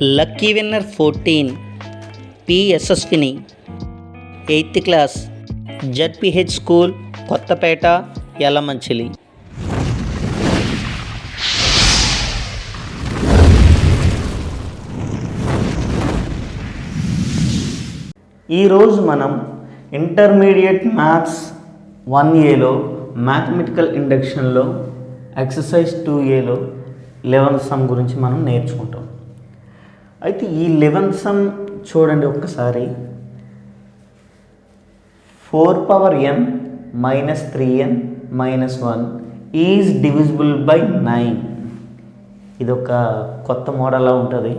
Lucky winner 14 P Yashaswini 8th class ZPH school Kothapeta Yelamanchili. ఈరోజు మనం intermediate maths 1Aలో మ్యాథమెటికల్ ఇండక్షన్లో ఎక్సర్సైజ్ 2Aలో 11th సమ్ గురించి మనం నేర్చుకుంటాం. అయితే ఈ 11th సమ్ చూడండి ఒక్కసారి. 4n - 3n - 1 is divisible by 9. ఇది ఒక కొత్త మోడల్లా ఉంటుంది.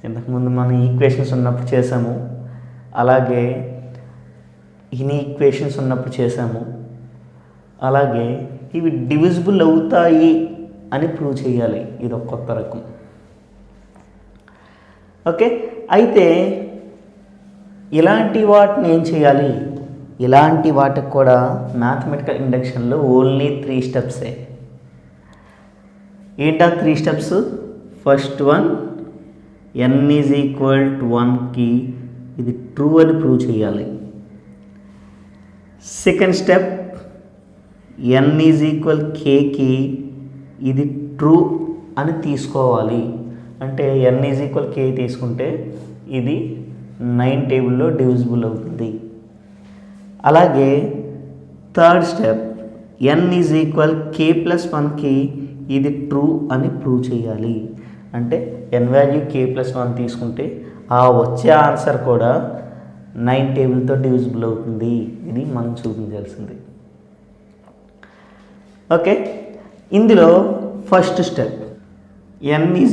ఇంతకుముందు మనం ఈక్వేషన్స్ ఉన్నప్పుడు చేసాము, అలాగే ఇన్ని ఈక్వేషన్స్ ఉన్నప్పుడు చేసాము, అలాగే ఇవి డివిజిబుల్ అవుతాయి అని ప్రూవ్ చేయాలి. ఇది ఒక కొత్త రకం. ఓకే, అయితే ఇలాంటి వాటిని ఏం చేయాలి? ఇలాంటి వాటికి కూడా మ్యాథమెటికల్ ఇండక్షన్లో ఓన్లీ 3 స్టెప్సే. ఏంటా 3 స్టెప్స్? ఫస్ట్ వన్, n = 1కి ఇది ట్రూ అని ప్రూవ్ చేయాలి. సెకండ్ స్టెప్, n = kకి ఇది ట్రూ అని తీసుకోవాలి. అంటే n = k తీసుకుంటే ఇది 9 టేబుల్లో డివిజిబుల్ అవుతుంది. అలాగే థర్డ్ స్టెప్, n = k+1కి ఇది ట్రూ అని ప్రూవ్ చేయాలి. అంటే n వాల్యూ k+1 తీసుకుంటే ఆ వచ్చే ఆన్సర్ కూడా 9 టేబుల్తో డివిజిబుల్ అవుతుంది. ఇది మనం చూపించాల్సింది. ఓకే, ఇందులో ఫస్ట్ స్టెప్ n =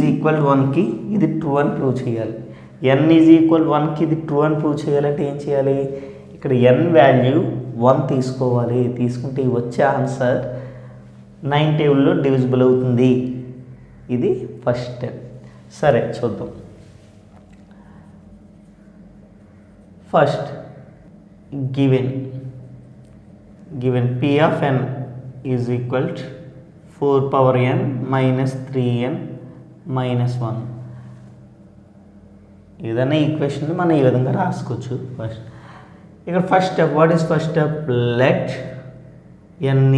1కి ఇది ట్రూ అని ప్రూవ్ చేయాలి. n = 1కి ఇది ట్రూ అని ప్రూవ్ చేయాలంటే ఏం చేయాలి? ఇక్కడ n వాల్యూ 1 తీసుకోవాలి. తీసుకుంటే వచ్చే ఆన్సర్ 9 టేబుల్లో డివిజిబుల్ అవుతుంది. ఇది ఫస్ట్ స్టెప్. సరే చూద్దాం. First given p of n is equal to 4n - 3n - 1. ఏదైనా ఈక్వేషన్ మనం ఈ విధంగా రాసుకోవచ్చు. ఫస్ట్ ఇక్కడ first step, what is first step? Let n =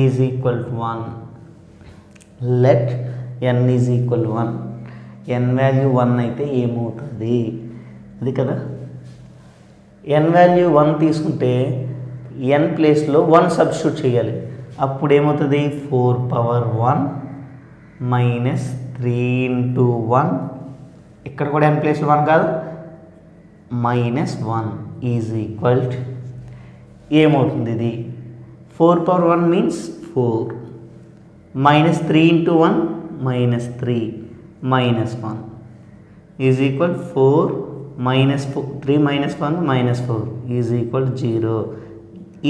1. Let n = 1. n value 1 అయితే ఏమవుతుంది? అది కదా, n వాల్యూ 1 తీసుకుంటే n ప్లేస్లో 1 సబ్స్టిట్యూట్ చేయాలి. అప్పుడు ఏమవుతుంది? 4n - 3 × 1. ఇక్కడ కూడా n ప్లేస్లో 1 కాదు, -1 ఈజ్ ఈక్వల్ టు ఏమవుతుంది? ఇది 4n means 4, -3 × 1 -3 -1 is equal 4 -3 - 1 -4 is equal 0.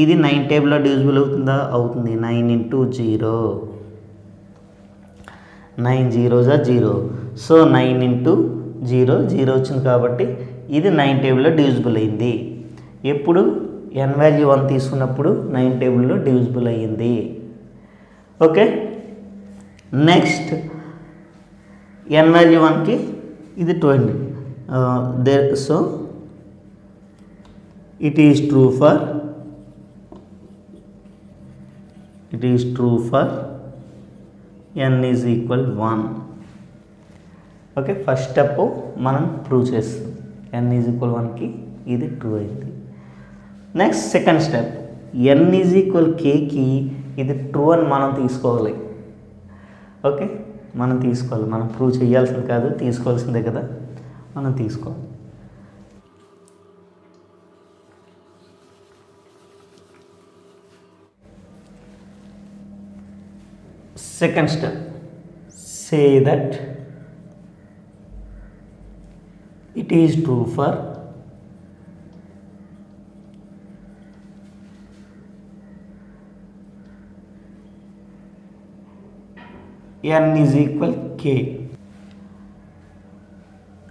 ఇది 9 టేబుల్లో డివిజిబుల్ అవుతుందా? అవుతుంది. 9 × 0, 9 0s are 0. సో 9 × 0, 0 వచ్చింది కాబట్టి ఇది 9 టేబుల్లో డివిజిబుల్ అయింది. ఎప్పుడు n వాల్యూ 1 తీసుకున్నప్పుడు 9 టేబుల్లో డివిజిబుల్ అయ్యింది. ఓకే, నెక్స్ట్ n వాల్యూ 1కి ఇది 20. So it is true for n = 1. Okay, first step మనం ప్రూవ్ చేస్తాం. n = 1కి ఇది ట్రూ అయింది. నెక్స్ట్ సెకండ్ స్టెప్, n = kకి ఇది ట్రూ అని మనం తీసుకోవాలి. ఓకే, మనం తీసుకోవాలి. మనం ప్రూవ్ చేయాల్సింది కాదు, తీసుకోవాల్సిందే కదా, మనం తీసుకోవాలి. Second step, say that it is true for n = k.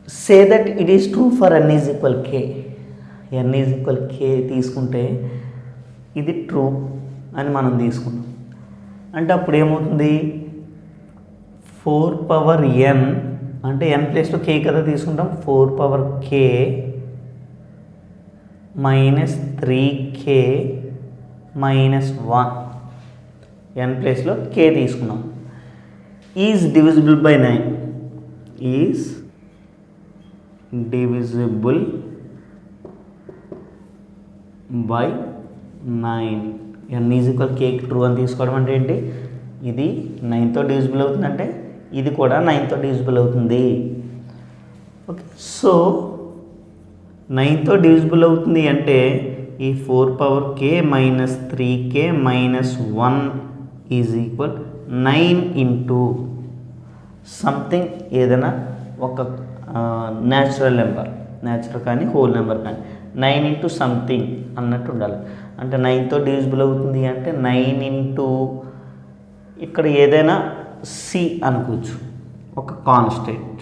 Say that it is true for n = k. n = k తీసుకుంటే ఇది ట్రూ అని మనం తీసుకున్నాం. అంటే అప్పుడు ఏమవుతుంది? 4n అంటే n ప్లేస్లో k కదా తీసుకుంటాం, 4k minus 3k minus 1, n ప్లేస్లో k తీసుకున్నాం. Is divisible by 9, is divisible by 9. n is equal k true అని తీసుకోవడం అంటే ఏంటి, ఇది 9తో డివిజిబుల్ అవుతుందంటే ఇది కూడా 9తో డివిజిబుల్ అవుతుంది. ఓకే, సో 9తో డివిజిబుల్ అవుతుంది అంటే ఈ 4k minus 3k minus 1 is equal 9 into something, ఏదైనా ఒక న్యాచురల్ నెంబర్, న్యాచురల్ కానీ హోల్ నెంబర్ కానీ 9 ఇంటూ సంథింగ్ అన్నట్టు ఉండాలి. అంటే 9తో డివిజిబుల్ అవుతుంది అంటే 9 ఇంటూ ఇక్కడ ఏదైనా సి అనుకోవచ్చు, ఒక కాన్స్టెంట్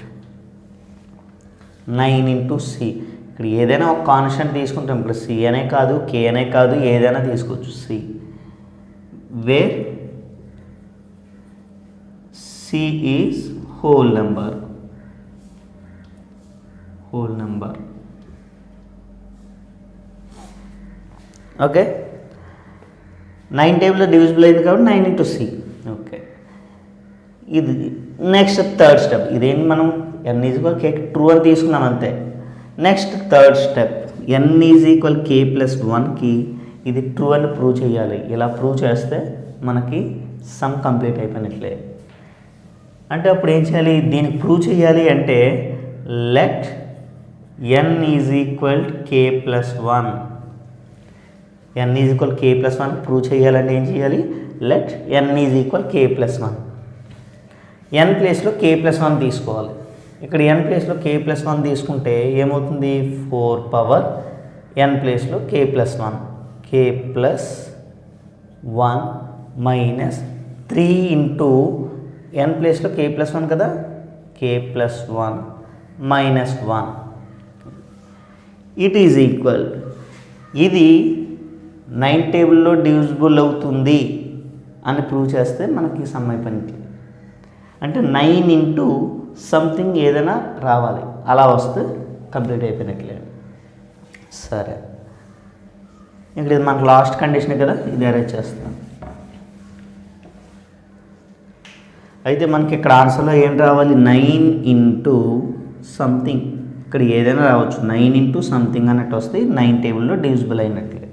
9 ఇంటూ సి. ఇక్కడ ఏదైనా ఒక కాన్స్టెంట్ తీసుకుంటాం, ఇక్కడ సి అనే కాదు, కే అనే కాదు, ఏదైనా తీసుకోవచ్చు. C where C is whole number, whole number. Okay, 9 టేబుల్లో డివిజిబుల్ అయింది కాబట్టి 9 ఇంటూ సి. ఓకే, ఇది నెక్స్ట్ థర్డ్ స్టెప్. ఇదేంటి, మనం n is equal k true అని తీసుకున్నాం అంతే. Next third step, n is equal k plus 1కి ఇది ట్రూ అని ప్రూవ్ చేయాలి. ఇలా ప్రూవ్ చేస్తే మనకి సమ్ కంప్లీట్ అయిపోయినట్లే. అంటే అప్పుడు ఏం చేయాలి, దీనికి ప్రూవ్ చేయాలి అంటే let n is equal k plus 1, n is equal k plus 1 prove చేయాలంటే ఏం చేయాలి, let n is equal k plus 1. n ప్లేస్లో k ప్లస్ 1 తీసుకోవాలి. ఇక్కడ n ప్లేస్లో k ప్లస్ 1 తీసుకుంటే ఏమవుతుంది, 4 పవర్ n ప్లేస్లో k plus 1, k plus 1 minus 3 into n ప్లేస్లో k ప్లస్ 1 కదా, k plus 1 minus 1. It is equal, ఇది 9 టేబుల్లో డివిజిబుల్ అవుతుంది అని ప్రూవ్ చేస్తే మనకి సమ్ అయిపోయింది. అంటే 9 ఇంటూ సంథింగ్ ఏదైనా రావాలి, అలా వస్తే కంప్లీట్ అయిపోయినట్లే. సరే, ఇక్కడ ఇది మనకు లాస్ట్ కండిషన్ కదా, ఇది అరేంజ్ చేస్తాం. అయితే మనకి ఇక్కడ ఆన్సర్లో ఏం రావాలి, 9 ఇంటూ సంథింగ్, ఇక్కడ ఏదైనా రావచ్చు, 9 ఇంటూ సంథింగ్ అన్నట్టు వస్తే 9 టేబుల్లో డివిజిబుల్ అయినట్లే.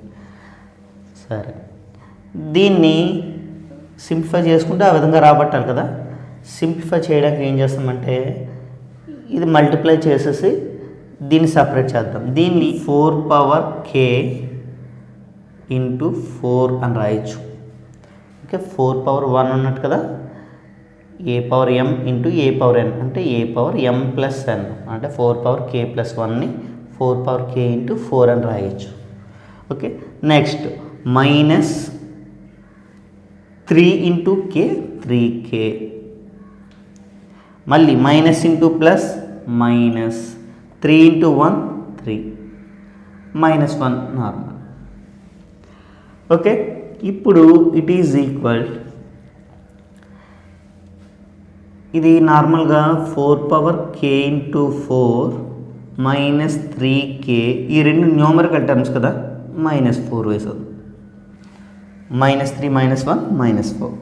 సరే, దీన్ని సింప్లిఫై చేసుకుంటే ఆ విధంగా రాబట్టాలి కదా. సింప్లిఫై చేయడానికి ఏం చేస్తామంటే ఇది మల్టిప్లై చేసేసి దీన్ని సపరేట్ చేద్దాం. దీన్ని 4 పవర్ k ఇంటూ 4 అని రాయొచ్చు. ఓకే, 4 పవర్ 1 ఉన్నట్టు కదా, ఏ పవర్ m ఇంటూ ఏ పవర్ n అంటే ఏ పవర్ m ప్లస్ n, అంటే 4 పవర్ k ప్లస్ 1ని 4 పవర్ k ఇంటూ 4 అని రాయొచ్చు. Okay, next minus 3 into k 3k, మళ్ళీ minus into plus minus 3 into 1 3 minus 1 normal. Okay, ఇప్పుడు ఇట్ ఈజ్ ఈక్వల్, ఇది నార్మల్గా 4 power k into 4 minus 3k, ఈ రెండు న్యూమరికల్ టర్మ్స్ కదా, మైనస్ 4 వేస్తుంది, మైనస్ 3 మైనస్ 1 మైనస్ 4.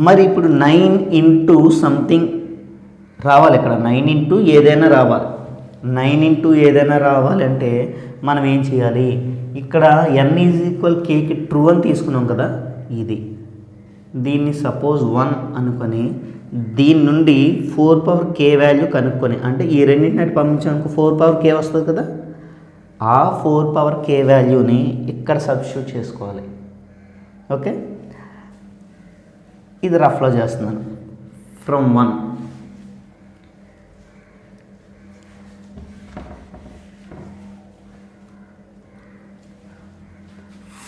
మరి ఇప్పుడు 9 ఇంటూ సంథింగ్ రావాలి, ఇక్కడ 9 ఇంటూ ఏదైనా రావాలి. 9 ఇంటూ ఏదైనా రావాలంటే మనం ఏం చేయాలి, ఇక్కడ n ఈజ్ ఈక్వల్ kకి ట్రూ అని తీసుకున్నాం కదా, ఇది దీన్ని సపోజ్ 1 అనుకొని దీని నుండి 4 పవర్ k వాల్యూ కనుక్కొని, అంటే ఈ రెండింటిని పంపించామనుకో 4 పవర్ k వస్తుంది కదా, ఆ 4 పవర్ k వాల్యూని ఇక్కడ సబ్స్టిట్యూట్ చేసుకోవాలి. ఓకే, ఇది రఫ్లో చేస్తున్నాను. ఫ్రమ్ 1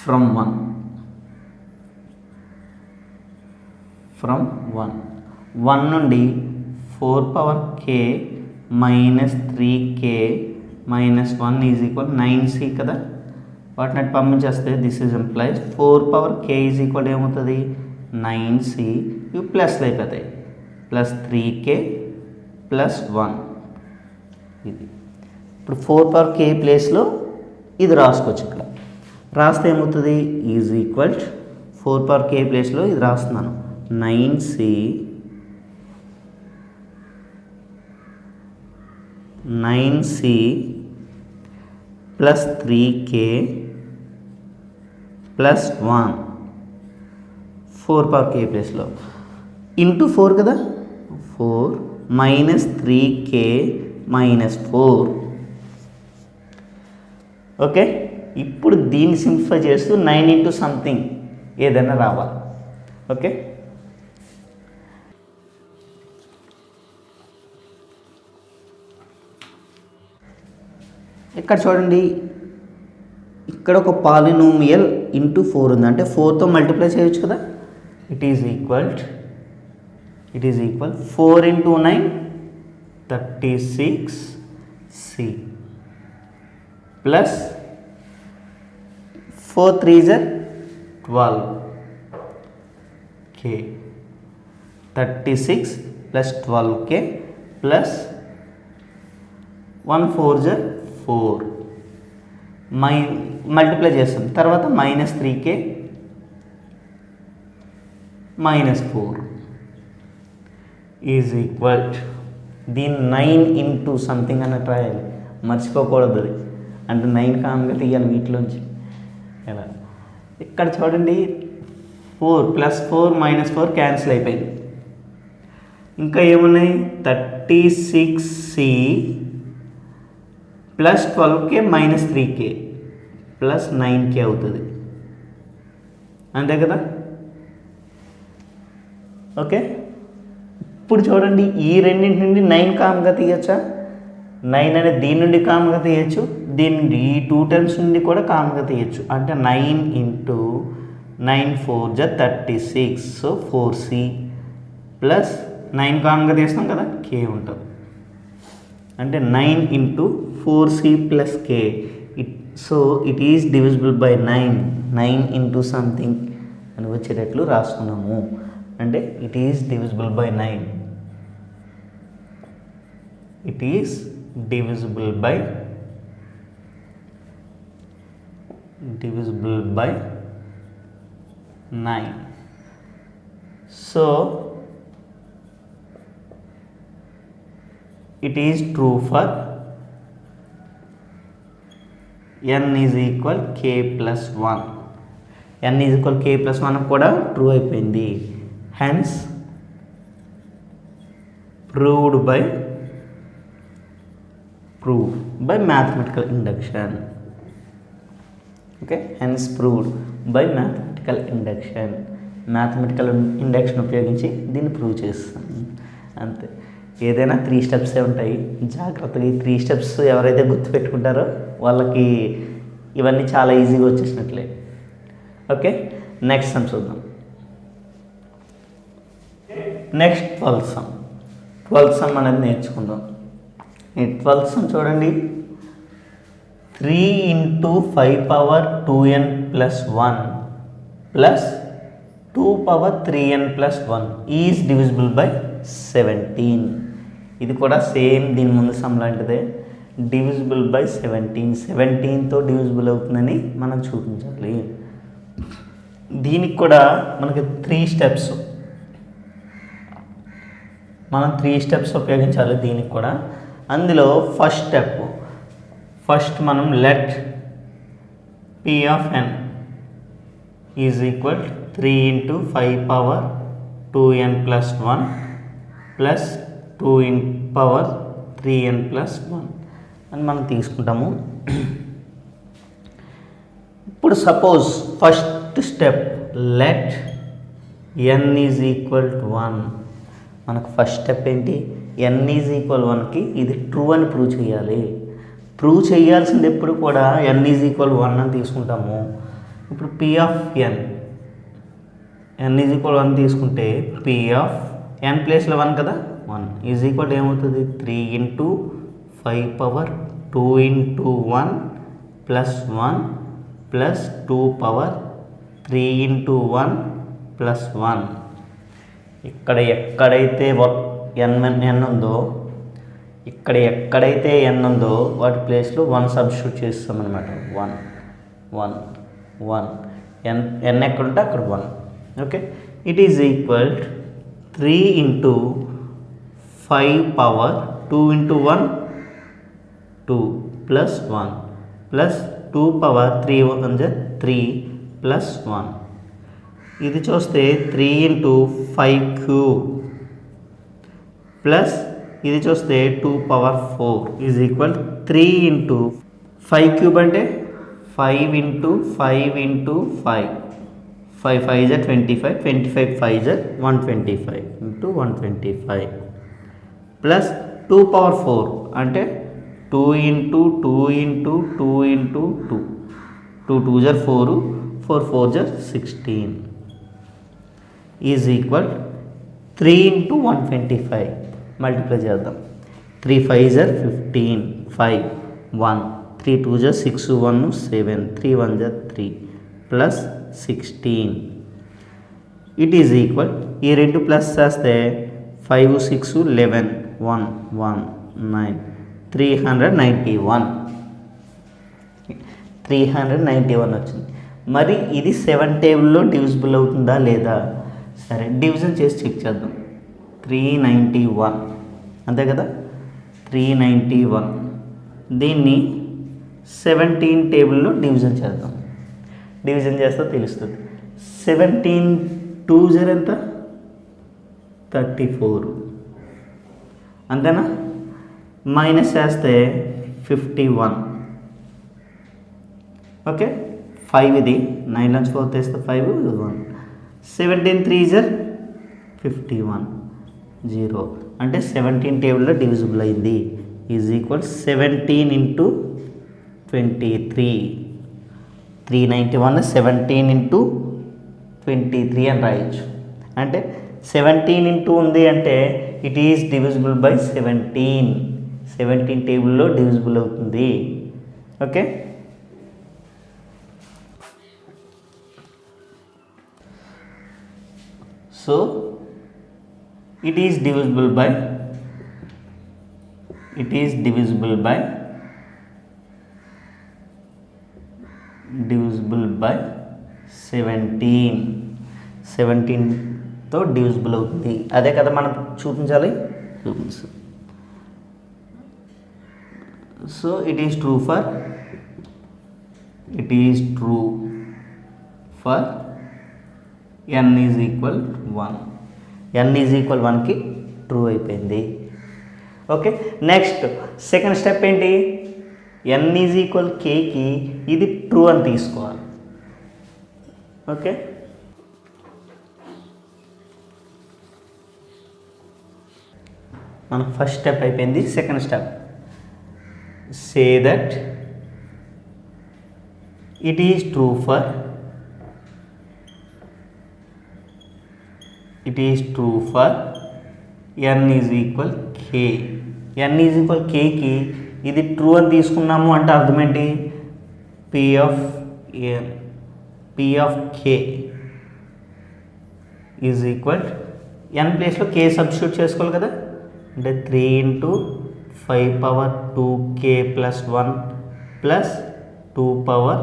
ఫ్రమ్ 1 నుండి 4 power k minus 3k minus 1 is equal 9c కదా, వాటిని పంపించేస్తే this is employees 4 power k is equal ఏమవుతుంది 9c, ఇవి ప్లస్లు అయిపోతాయి. Plus 3k plus 1. ఇది ఇప్పుడు 4 పవర్ k ప్లేస్లో ఇది రాసుకోవచ్చు. ఇక్కడ రాస్తే ఏమవుతుంది, ఈజ్ ఈక్వల్ 4 పవర్ k ప్లేస్లో ఇది రాస్తున్నాను 9c plus 3k plus 1 4 power k ప్లేస్లో ఇంటూ 4 కదా, 4 మైనస్ 3k మైనస్ 4. ఓకే, ఇప్పుడు దీన్ని సింప్లిఫై చేస్తూ 9 ఇంటూ సంథింగ్ ఏదైనా రావాలి. ఓకే, ఇక్కడ చూడండి, ఇక్కడ ఒక పాలినోమియల్ ఇంటూ 4 ఉంది, అంటే 4తో మల్టిప్లై చేయొచ్చు కదా. It is equal 4 into 9 36c plus 4 3 12k 36 plus 12k plus 1 4 4 multiply చేస్తాం. తర్వాత minus 3k minus 4 is equal, దీన్ని 9 ఇంటూ సంథింగ్ అన్నట్టు రాయాలి, మర్చిపోకూడదు. అది అంటే 9 కామ్గా తీయాలి వీటిలోంచి. ఎలా, ఇక్కడ చూడండి 4 ప్లస్ 4 మైనస్ 4 క్యాన్సిల్ అయిపోయింది. ఇంకా ఏమున్నాయి, 36c plus 12k minus 3k plus 9k అవుతుంది, అంతే కదా. ఓకే, ఇప్పుడు చూడండి, ఈ రెండింటి నుండి 9 కామ్గా తీయచ్చా, 9 అనేది దీని నుండి కామ్గా తీయచ్చు, దీని నుండి ఈ 2 టర్మ్స్ నుండి కూడా కామ్గా తీయచ్చు. అంటే 9 ఇంటూ 9 4 36, సో 4c ప్లస్ 9 కామ్గా తీస్తాం కదా, k ఉంటుంది. అంటే 9 into 4c plus k. So it is divisible by 9 into something అని వచ్చేటట్లు రాసుకున్నాము. అంటే it is divisible by 9. It is divisible by 9. So it is true for n is equal k plus 1. n is equal k plus 1 కూడా true అయిపోయింది. hence proved by mathematical induction. Okay, hence proved by mathematical induction. mathematical induction ఉపయోగించి దీన్ని prove చేస్తాం, అంతే. ఏదైనా 3 స్టెప్సే ఉంటాయి, జాగ్రత్తగా ఈ 3 స్టెప్స్ ఎవరైతే గుర్తుపెట్టుకుంటారో వాళ్ళకి ఇవన్నీ చాలా ఈజీగా వచ్చేసినట్లే. ఓకే, నెక్స్ట్ సమ్ చూద్దాం. నెక్స్ట్ 12th సమ్ అనేది నేర్చుకుందాం. ఈ 12th సమ్ చూడండి, 3 into 5 power 2n plus 1 plus 2 power 3n plus 1 is divisible by 17. ఇది కూడా సేమ్ దీని ముందు సమ్ లాంటిదే, డివిజిబుల్ బై 17తో డివిజిబుల్ అవుతుందని మనం చూపించాలి. దీనికి కూడా మనకి 3 స్టెప్స్, మనం 3 స్టెప్స్ ఉపయోగించాలి దీనికి కూడా. అందులో ఫస్ట్ మనం let p of n is equal 3 into 5 power 2n plus 1 plus 2 power 3n plus 1 అని మనం తీసుకుంటాము. ఇప్పుడు suppose first step let n is equal to 1. మనకు ఫస్ట్ స్టెప్ ఏంటి, n ఈజ్ ఈక్వల్ 1కి ఇది ట్రూ అని ప్రూవ్ చేయాలి. ప్రూవ్ చేయాల్సింది ఎప్పుడు కూడా n ఈజ్ ఈక్వల్ 1 అని తీసుకుంటాము. ఇప్పుడు p of n is equal 1 తీసుకుంటే p ఆఫ్ n ప్లేస్లో 1 కదా, 1 ఈజ్ ఈక్వల్ ఏమవుతుంది, 3 into 5 power 2 into 1 plus 1 plus 2 power 3 into 1 plus 1 ఇక్కడ ఎక్కడైతే n ఉందో ఇక్కడ ఎక్కడైతే n ఉందో వాటి ప్లేస్లో 1 సబ్స్టిట్యూట్ చేస్తాం అనమాట. 1 n ఎక్కడుంటే అక్కడ 1. Okay, it is equal 3 into 5 power 2 into 1 2 plus 1 plus 2 power 3 1 3 plus 1. ఇది చూస్తే 3 ఇంటూ 5 క్యూబ్ ప్లస్ ఇది చూస్తే 2 power 4 is equal 3 into 5 cube అంటే 5 ఇంటూ 5 ఇంటూ 5 5 5 జా 25 25 5 జా 125 ఇంటూ 125 ప్లస్ 2 పవర్ 4 అంటే 2 ఇంటూ 2 ఇంటూ 2 ఇంటూ 2 2 2 జా 4 4 4 జా 16 ఈజ్ ఈక్వల్ 3 ఇంటూ 125 మల్టిప్లై చేద్దాం. 3 5 జా 15 5 1 3 2 జా 6 1 7 3 1 జా 3 ప్లస్ 16. ఇట్ ఈజ్ ఈక్వల్ ఈ రెండు ప్లస్ చేస్తే 5 6 11 1 1 9 391 వచ్చింది. మరి ఇది 7 టేబుల్లో డివిజిబుల్ అవుతుందా లేదా? సరే, డివిజన్ చేసి చెక్ చేద్దాం. 391 అంతే కదా, 391 దీన్ని 17 టేబుల్లో డివిజన్ చేద్దాం. డివిజన్ చేస్తే తెలుస్తుంది. 17 2 0 ఎంత 34 అంతేనా. మైనస్ చేస్తే 51. ఓకే, 5 ఇది 9 నుంచి 4 తెస్తే 5 1 17 3 0 51 0 అంటే 17 టేబుల్లో డివిజిబుల్ అయింది. ఈజ్ ఈక్వల్ 17 ఇంటూ 23 391 17 ఇంటూ 23 అని రాయొచ్చు. అంటే 17 ఇంటూ ఉంది అంటే ఇట్ ఈజ్ డివిజిబుల్ బై 17 టేబుల్లో డివిజిబుల్ అవుతుంది. Okay, so it is divisible by 17 తో డివిజిబుల్ అవుతుంది. అదే కదా మనం చూపించాలి. So it is true for n is equal 1. n is equal 1కి ట్రూ అయిపోయింది. ఓకే, నెక్స్ట్ సెకండ్ స్టెప్ ఏంటి? n ఈజ్ ఈక్వల్ kకి ఇది ట్రూ అని తీసుకోవాలి. ఓకే, మన ఫస్ట్ స్టెప్ అయిపోయింది. Second step, say that it is true for n is equal k. n is equal kకి ఇది ట్రూ అని తీసుకున్నాము అంటే అర్థం ఏంటి? p of k is equal n ప్లేస్లో k సబ్స్టిట్యూట్ చేసుకోవాలి కదా. అంటే 3 into 5 power 2k plus 1 plus 2 power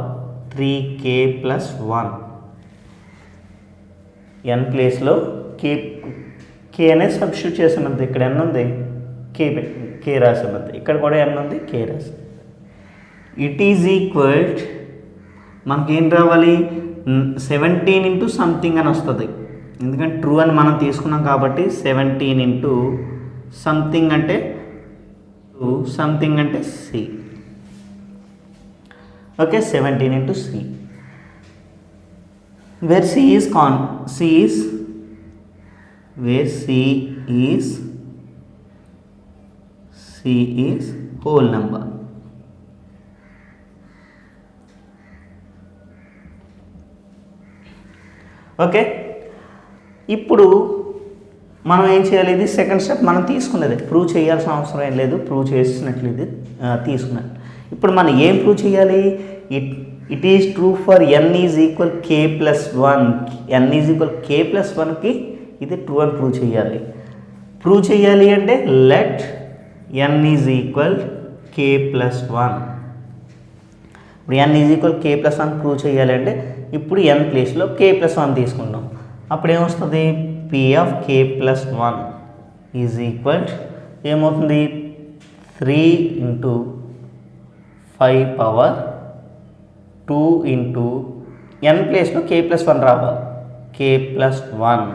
3k plus 1. n ప్లేస్లో k అనేది సబ్స్టిట్యూట్ చేసినది. ఇక్కడ n ఉంది, k రాసినది. ఇక్కడ కూడా n ఉంది, k రాసి. ఇట్ ఈజ్ ఈక్వల్ మనకి ఏం రావాలి? 17 ఇంటూ సంథింగ్ అని వస్తుంది. ఎందుకంటే ట్రూ అని మనం తీసుకున్నాం కాబట్టి 17 ఇంటూ సంథింగ్ అంటే c. Okay, 17 into c, where c is whole number. Okay, ఇప్పుడు మనం ఏం చేయాలి? ఇది సెకండ్ స్టెప్ మనం తీసుకున్నది. ప్రూవ్ చేయాల్సిన అవసరం ఏం లేదు, ప్రూవ్ చేసినట్లు ఇది తీసుకున్నట్టు. ఇప్పుడు మనం ఏం ప్రూవ్ చేయాలి? It is true for n is equal k plus 1. n is equal k plus 1కి ఇది ట్రూ అని ప్రూవ్ చేయాలి అంటే let n is equal k plus 1. ఇప్పుడు n is equal k plus 1 prove చేయాలి అంటే ఇప్పుడు n ప్లేస్లో k ప్లస్ 1 తీసుకుంటాం. అప్పుడు ఏమొస్తుంది p of k plus 1 is equal ఏమవుతుంది 3 ఇంటూ 5 పవర్ 2 ఇంటూ n ప్లేస్లో k ప్లస్ 1 రావాలి. k plus 1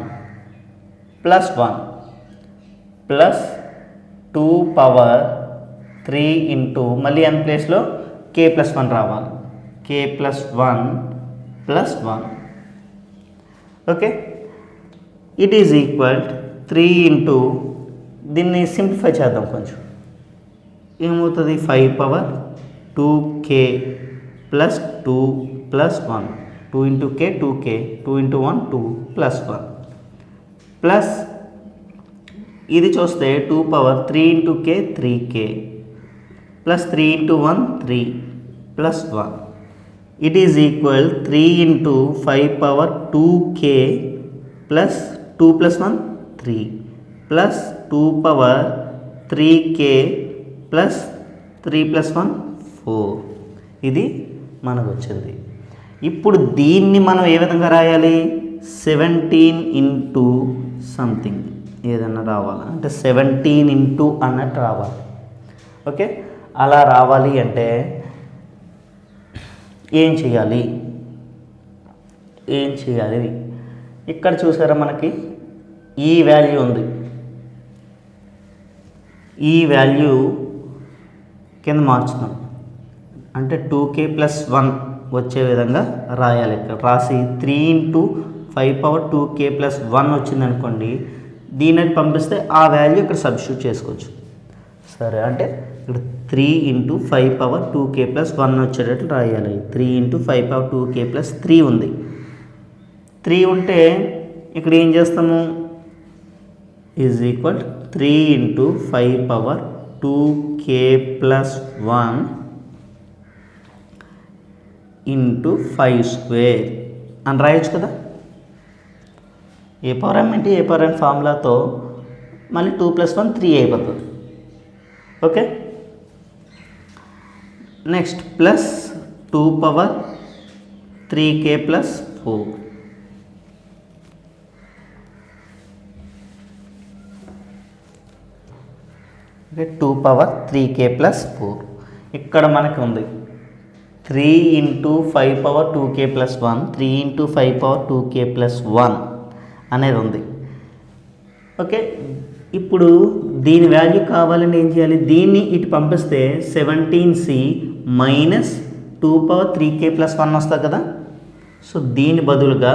plus 1 plus 2 power 3 into మళ్ళీ n ప్లేస్లో k ప్లస్ 1 రావాలి. k plus 1 plus 1. Okay, it is equal 3 into దీన్ని సింప్లిఫై చేద్దాం కొంచెం. ఏమవుతుంది 5 power 2k plus 2 plus 1. 2 into k 2k, 2 into 1 2 plus 1 plus ఇది చూస్తే 2 power 3 into k 3k plus 3 into 1 3 plus 1. It is equal 3 into 5 power 2k plus 2 plus 1 3 plus 2 power 3k plus 3 plus 1 4. ఇది మనకు వచ్చింది. ఇప్పుడు దీన్ని మనం ఏ విధంగా రాయాలి 17 ఇంటూ సంథింగ్ ఏదన్నా రావాలి అంటే 17 ఇంటూ అన్నట్టు రావాలి. ఓకే, అలా రావాలి అంటే ఏం చేయాలి ఇక్కడ చూసారా మనకి ఈ వాల్యూ ఉంది. ఈ వాల్యూ కింద మార్చుతాం అంటే 2k ప్లస్ 1 వచ్చే విధంగా రాయాలి. ఇక్కడ రాసి 3 ఇంటూ 5 పవర్ 2k ప్లస్ 1 వచ్చింది అనుకోండి, దీన్ని పంపిస్తే ఆ వాల్యూ ఇక్కడ సబ్స్టిట్యూట్ చేసుకోవచ్చు. సరే, అంటే ఇక్కడ 3 ఇంటూ 5 పవర్ 2k ప్లస్ 1 వచ్చేటట్లు రాయాలి. 3 ఇంటూ 5 పవర్ 2k ప్లస్ 3 ఉంది. 3 ఉంటే ఇక్కడ ఏం చేస్తాము is equal 3 into 5 power 2k plus 1 into 5 square అని రాయొచ్చు కదా. ఏ పవర్ m ఇంటూ ఏ పవర్ n ఫార్ములాతో మళ్ళీ 2 ప్లస్ 1 3 అయిపోతుంది. Okay, next plus 2 power 3k plus 4. Okay, 2 power 3k plus 4 ఇక్కడ మనకు ఉంది 3 into 5 power 2k plus 1, 3 into 5 power 2k plus 1 అనేది ఉంది. ఓకే, ఇప్పుడు దీని వాల్యూ కావాలని ఏం చేయాలి, దీన్ని ఇటు పంపిస్తే 17c minus 2 power 3k plus 1 వస్తుంది కదా. సో దీని బదులుగా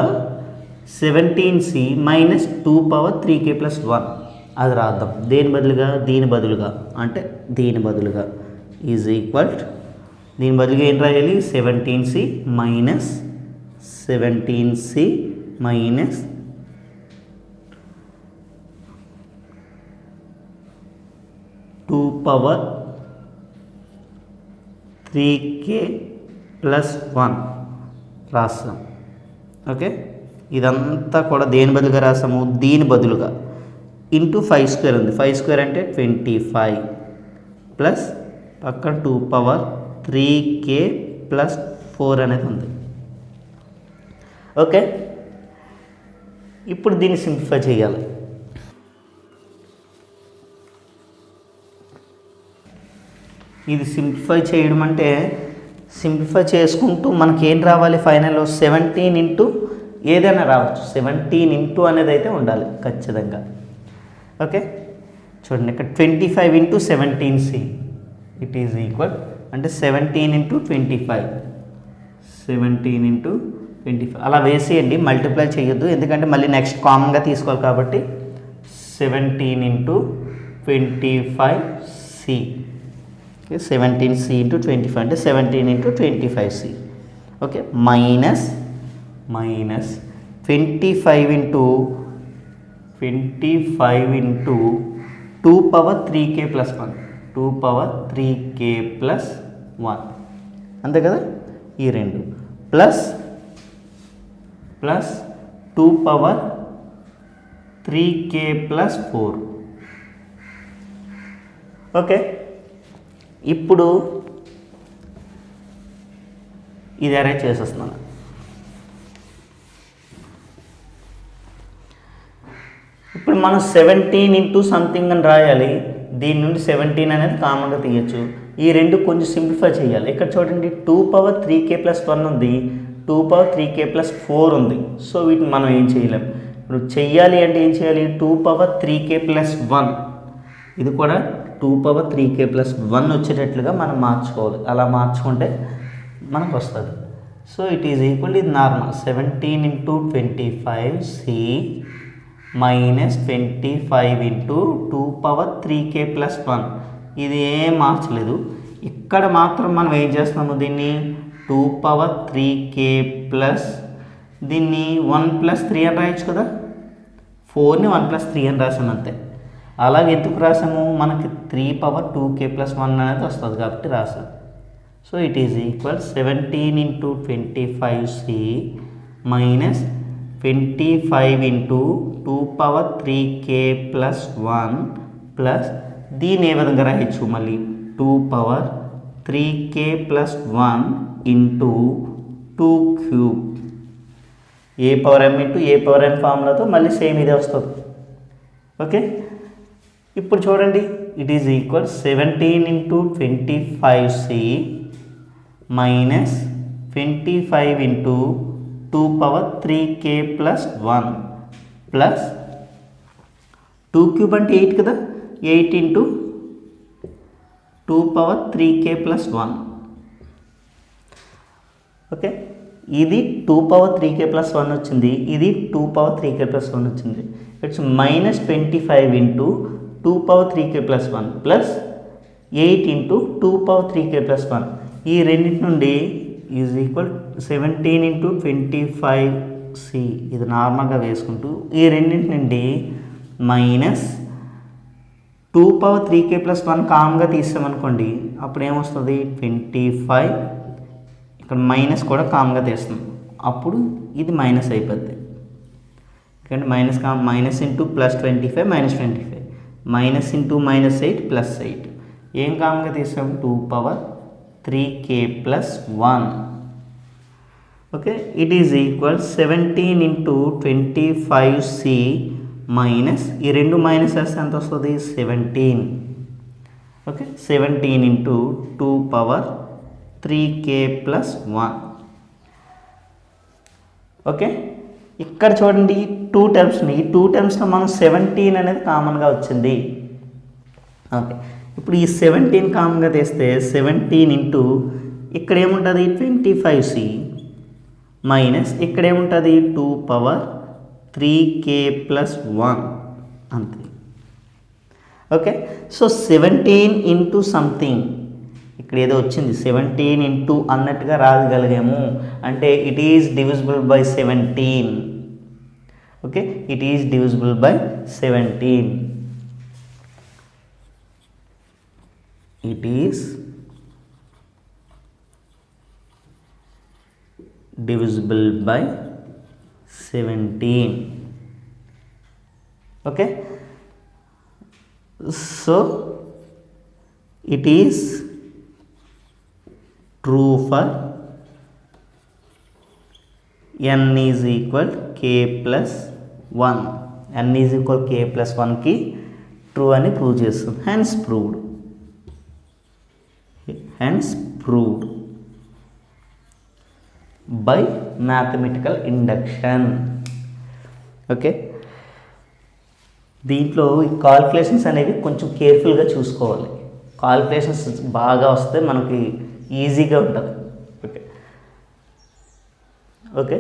17c minus 2 power 3k plus 1 అది రాద్దాం. దీని బదులుగా అంటే దీని బదులుగా ఈజ్ ఈక్వల్ దీని బదులుగా ఏం రాయాలి 17c minus 2 power 3k plus 1 రాస్తాం. ఓకే, ఇదంతా కూడా దేని బదులుగా రాసాము, దీని బదులుగా ఇంటూ 5 స్క్వేర్ ఉంది. 5 స్క్వేర్ అంటే 25 ప్లస్ పక్కన 2 పవర్ 3k ప్లస్ 4 అనేది ఉంది. ఓకే, ఇప్పుడు దీన్ని సింప్లిఫై చేయాలి. ఇది సింప్లిఫై చేయడం అంటే సింప్లిఫై చేసుకుంటూ మనకి ఏం రావాలి ఫైనల్లో 17 ఇంటూ ఏదైనా రావచ్చు. 17 ఇంటూ అనేది అయితే ఉండాలి ఖచ్చితంగా. ఓకే, చూడండి ఇక్కడ 25 into 17c it is equal అంటే 17 ఇంటూ 25 అలా వేసేయండి, మల్టిప్లై చేయొద్దు ఎందుకంటే మళ్ళీ నెక్స్ట్ కామన్గా తీసుకోవాలి కాబట్టి 17 ఇంటూ 25c. 17c ఇంటూ 25 అంటే 17 into 25c. Okay, minus 25 into 2 power 3k plus 1, 2 power 3k plus 1 అంతే కదా. ఈ రెండు plus 2 power 3k plus 4. Okay, ఇప్పుడు ఇది అరేంజ్ చేసేస్తున్నాను. ఇప్పుడు మనం 17 ఇంటూ సంథింగ్ అని రాయాలి. దీని నుండి 17 అనేది కామన్గా తీయచ్చు. ఈ రెండు కొంచెం సింప్లిఫై చేయాలి. ఇక్కడ చూడండి 2 పవర్ 3k ప్లస్ 1 ఉంది, 2 పవర్ 3k ప్లస్ 4 ఉంది. సో వీటిని మనం ఏం చేయలేం. ఇప్పుడు చెయ్యాలి అంటే ఏం చేయాలి, 2 పవర్ 3k ప్లస్ 1, ఇది కూడా 2 పవర్ 3k ప్లస్ 1 వచ్చేటట్లుగా మనం మార్చుకోవాలి. అలా మార్చుకుంటే మనకు వస్తుంది. సో ఇట్ ఈజ్ ఈక్వల్, ఇది normal 17 into 25c minus 25 into 2 power 3k plus 1. ఇది ఏం మార్చలేదు. ఇక్కడ మాత్రం మనం ఏం చేస్తాము, దీన్ని 2 పవర్ 3k ప్లస్ దీన్ని 1 ప్లస్ 3 అని రాయొచ్చు కదా. 4ని 1 ప్లస్ 3 అని రాసాము అంతే. అలాగే ఎందుకు రాసాము, మనకి 3 పవర్ 2k ప్లస్ 1 అనేది వస్తుంది కాబట్టి రాసాము. So it is equal 17 into 25c minus 25 into 2 power 3k plus 1 plus దీన్ని ఏ విధంగా రాయొచ్చు, మళ్ళీ 2 power 3k plus 1 into 2 cube, ఏ పవర్ m ఇంటూ ఏ పవర్ n ఫార్ములాతో మళ్ళీ సేమ్ ఇదే వస్తుంది. ఓకే, ఇప్పుడు చూడండి it is equal 17 into 25c minus 25 into 2 power 3k plus 1 plus 2 cube అంటే 8 కదా, 8 into 2 power 3k plus 1. Okay, ఇది 2 పవర్ 3k ప్లస్ 1 వచ్చింది, ఇది 2 పవర్ 3k ప్లస్ 1 వచ్చింది. It's minus 25 into 2 power 3k plus 1 plus 8 into 2 power 3k plus 1. ఈ రెండింటి నుండి is equal 17 into 25c, ఇది నార్మల్గా వేసుకుంటూ ఈ రెండింటి నుండి మైనస్ 2 పవర్ 3k ప్లస్ 1 కామ్గా తీసామనుకోండి, అప్పుడు ఏమొస్తుంది 25, ఇక్కడ మైనస్ కూడా కామ్గా తీస్తాం, అప్పుడు ఇది మైనస్ అయిపోద్ది. ఎందుకంటే minus into plus 25 minus 25, minus into minus 8 plus 8, ఏం కామ్గా తీసాం 2 power 3k plus 1. Okay, it is equal 17 into 25c minus ఈ రెండు మైనస్ వేస్తే ఎంత వస్తుంది 17. Okay, 17 into 2 power 3k plus 1. Okay, ఇక్కడ చూడండి 2 టర్మ్స్ని, ఈ 2 టర్మ్స్లో మనం 17 అనేది కామన్గా వచ్చింది. ఓకే, ఇప్పుడు ఈ 17 కామన్గా తీస్తే 17 ఇంటూ ఇక్కడ ఏముంటుంది 25c మైనస్ ఇక్కడ ఏముంటుంది 2 పవర్ 3k ప్లస్ 1 అంతే. ఓకే, సో 17 ఇంటూ సంథింగ్, ఇక్కడ ఏదో వచ్చింది 17 ఇంటూ అన్నట్టుగా రాగలిగాము అంటే it is divisible by 17. Okay, it is divisible by 17. It is divisible by 17. Okay, so it is true for n is equal k plus 1. n is equal k plus 1 की true అని prove చేస్తాం. hence proved by mathematical induction. Okay, దీంట్లో ఈ calculations అనేవి కొంచెం కేర్ఫుల్గా చూసుకోవాలి. Calculations బాగా వస్తే మనకి ఈజీగా ఉంటుంది. ఓకే.